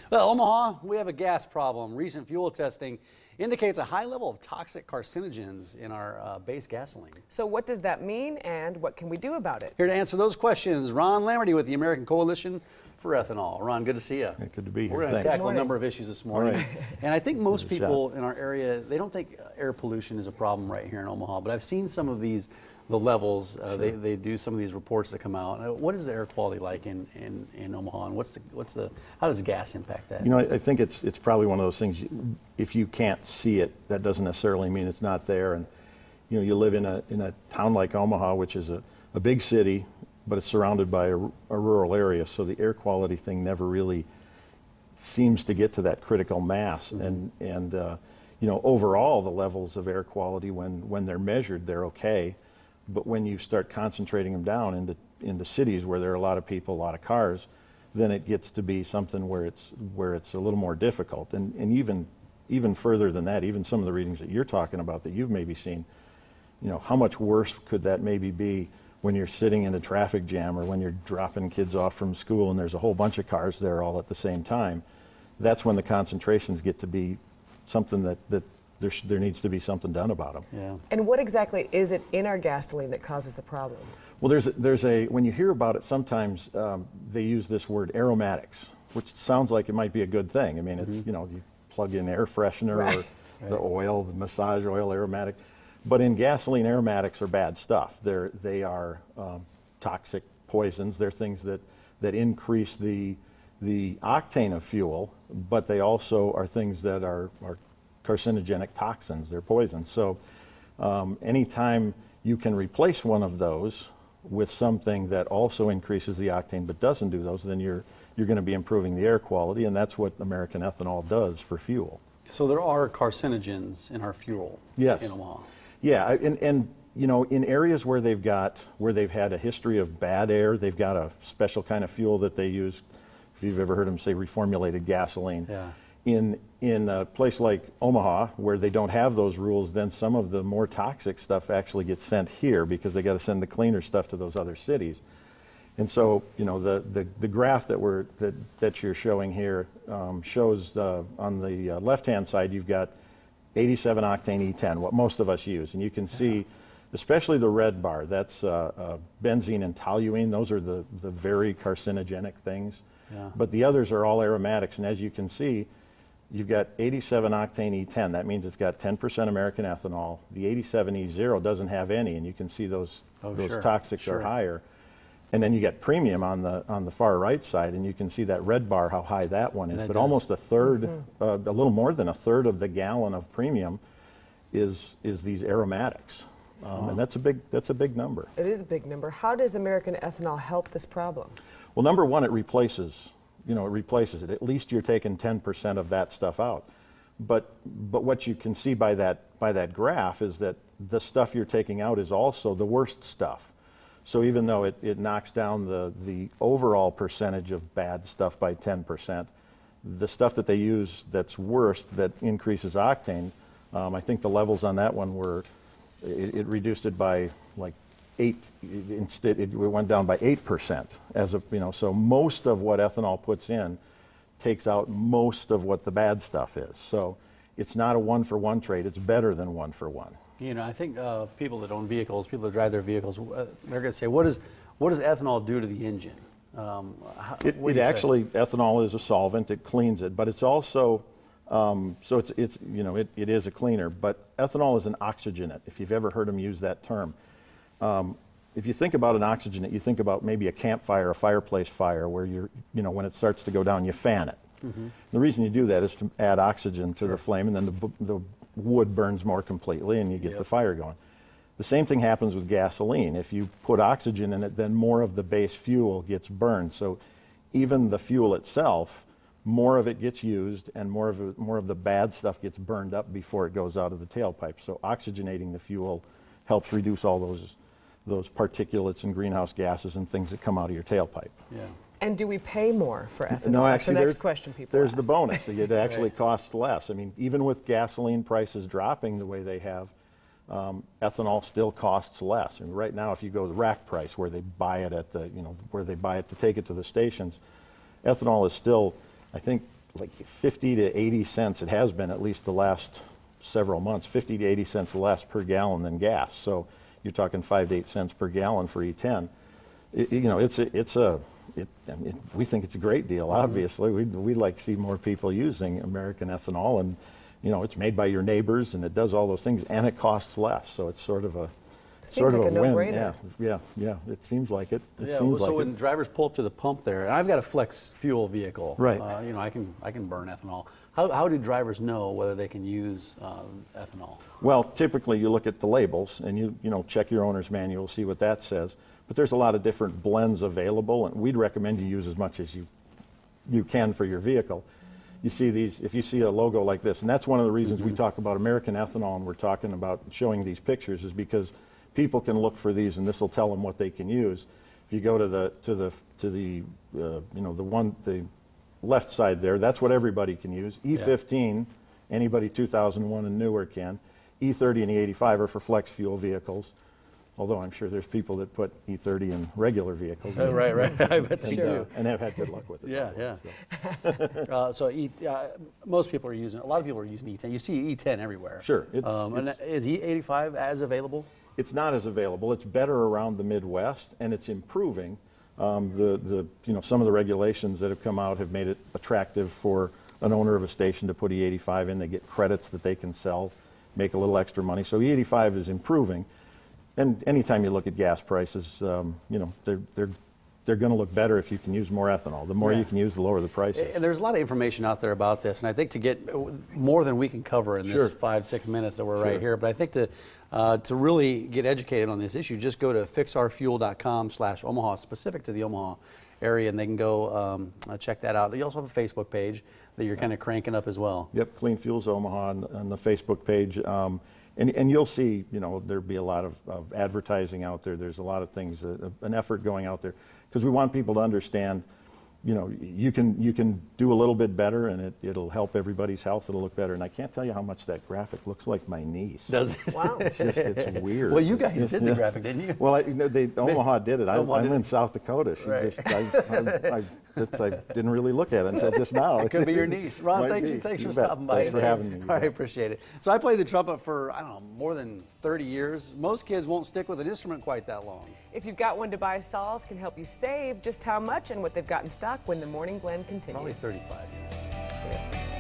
Well, Omaha, we have a gas problem. Recent fuel testing indicates a high level of toxic carcinogens in our base gasoline. So what does that mean and what can we do about it? Here to answer those questions, Ron Lamerty with the American Coalition for Ethanol. Ron, good to see you. Hey, good to be here. We're going to Thanks. tackle a number of issues this morning. Right. And I think most people in our area, they don't think air pollution is a problem right here in Omaha, but I've seen some of these, the levels, Sure. they do some of these reports that come out. What is the air quality like in Omaha, and how does gas impact that? You know, I think it's probably one of those things, if you can't see it, that doesn't necessarily mean it's not there. And, you know, you live in a town like Omaha, which is a big city, but it's surrounded by a rural area, so the air quality thing never really seems to get to that critical mass. Mm-hmm. And you know, overall, the levels of air quality, when they're measured, they're okay. But when you start concentrating them down into cities where there are a lot of people, a lot of cars, then it gets to be something where it's a little more difficult. And even further than that, even some of the readings that you're talking about that you've maybe seen, you know, how much worse could that maybe be when you're sitting in a traffic jam or when you're dropping kids off from school and there's a whole bunch of cars there all at the same time? That's when the concentrations get to be something that there needs to be something done about them. Yeah. And what exactly is it in our gasoline that causes the problem? Well, when you hear about it, sometimes they use this word aromatics, which sounds like it might be a good thing. I mean, it's, you know, you plug in air freshener or the oil, the massage oil aromatic. But in gasoline, aromatics are bad stuff. They are toxic poisons. They're things that increase the octane of fuel, but they also are things that are carcinogenic toxins. They're poisons. So anytime you can replace one of those with something that also increases the octane but doesn't do those, then you're going to be improving the air quality, and that's what American Ethanol does for fuel. So there are carcinogens in our fuel in Omaha. Yeah, and you know, in areas where they've had a history of bad air, they've got a special kind of fuel that they use. If you've ever heard them say reformulated gasoline. Yeah. In a place like Omaha, where they don't have those rules, then some of the more toxic stuff actually gets sent here because they got to send the cleaner stuff to those other cities. And so, you know, the graph that you're showing here shows on the left-hand side you've got 87 octane E10, what most of us use, and you can see, especially the red bar, that's benzene and toluene. Those are the very carcinogenic things. Yeah. But the others are all aromatics, and as you can see, you've got 87 octane E10. That means it's got 10% American ethanol. The 87 E0 doesn't have any, and you can see those toxics are higher. And then you get premium on the far right side, and you can see that red bar, how high that one is. But almost a third, a little more than a third of the gallon of premium is these aromatics. And that's a big number. It is a big number. How does American Ethanol help this problem? Well, number one, it replaces it. At least you're taking 10% of that stuff out. But what you can see by that graph is that the stuff you're taking out is also the worst stuff. So even though it knocks down the overall percentage of bad stuff by 10%, the stuff that they use that's worst, that increases octane, I think the levels on that one were, it reduced it by like 8, instead it went down by 8%. So most of what ethanol puts in takes out most of what the bad stuff is. So it's not a one-for-one trade, it's better than one-for-one. You know, I think people that own vehicles, people that drive their vehicles, they're going to say, what does ethanol do to the engine? Ethanol is a solvent. It cleans it, but it's also it is a cleaner. But ethanol is an oxygenant. If you've ever heard them use that term, if you think about an oxygenant, you think about maybe a campfire, a fireplace fire, where when it starts to go down, you fan it. Mm-hmm. The reason you do that is to add oxygen to the flame, and then the wood burns more completely and you get the fire going. The same thing happens with gasoline. If you put oxygen in it, then more of the base fuel gets burned. So even the fuel itself, more of it gets used and more of the bad stuff gets burned up before it goes out of the tailpipe. So oxygenating the fuel helps reduce all those particulates and greenhouse gases and things that come out of your tailpipe. Yeah. And do we pay more for ethanol? No, That's actually, the next question people there's ask. the bonus. It actually costs less. I mean, even with gasoline prices dropping the way they have, ethanol still costs less. And right now, if you go to the rack price where they buy it at where they buy it to take it to the stations, ethanol is still, I think like 50 to 80 cents. It has been at least the last several months, 50 to 80 cents less per gallon than gas. So you're talking 5 to 8 cents per gallon for E10. You know, we think it's a great deal. Obviously, we'd like to see more people using American ethanol, and you know, it's made by your neighbors, and it does all those things, and it costs less. So it's sort of a Seems like a win. no-brainer. Yeah. It seems like it. So when drivers pull up to the pump there, and I've got a flex fuel vehicle, right? You know, I can burn ethanol. How do drivers know whether they can use ethanol? Well, typically you look at the labels and you know, check your owner's manual, see what that says. But there's a lot of different blends available, and we'd recommend you use as much as you can for your vehicle. You see these, if you see a logo like this, and that's one of the reasons we talk about American ethanol, and we're talking about showing these pictures, is because people can look for these, and this will tell them what they can use. If you go to the you know, the left side there, that's what everybody can use. E15, anybody 2001 and newer can. E30 and E85 are for flex fuel vehicles, although I'm sure there's people that put E30 in regular vehicles. Right. I bet they do. And have had good luck with it. Yeah. So most people are using, a lot of people are using E10. You see E10 everywhere. Sure. And is E85 as available? It's not as available. It's better around the Midwest, and it's improving. You know, some of the regulations that have come out have made it attractive for an owner of a station to put E85 in. They get credits that they can sell, make a little extra money. So E85 is improving. And anytime you look at gas prices, you know, they're going to look better if you can use more ethanol. The more you can use, the lower the price is. And there's a lot of information out there about this, and I think to get more than we can cover in this 5-6 minutes that we're right here, but I think to really get educated on this issue, just go to fixourfuel.com/Omaha, specific to the Omaha area, and they can go check that out. You also have a Facebook page that you're kind of cranking up as well. Yep, Clean Fuels Omaha on the Facebook page. And you'll see, you know, there'll be a lot of advertising out there. There's a lot of things, an effort going out there, because we want people to understand, you know, you can do a little bit better, and it'll help everybody's health. It'll look better. And I can't tell you how much that graphic looks like my niece. Does it? Wow. It's weird. Well, you guys did the graphic, didn't you? Well, Omaha did it. I'm in South Dakota. I didn't really look at it until just now. It could be your niece. Ron, thanks for stopping by. Thanks for having me. All right, appreciate it. So I played the trumpet for, I don't know, more than 30 years. Most kids won't stick with an instrument quite that long. If you've got one to buy, Saul's can help you save. Just how much and what they've got in stock when the Morning Blend continues. Probably 35 years. Yeah.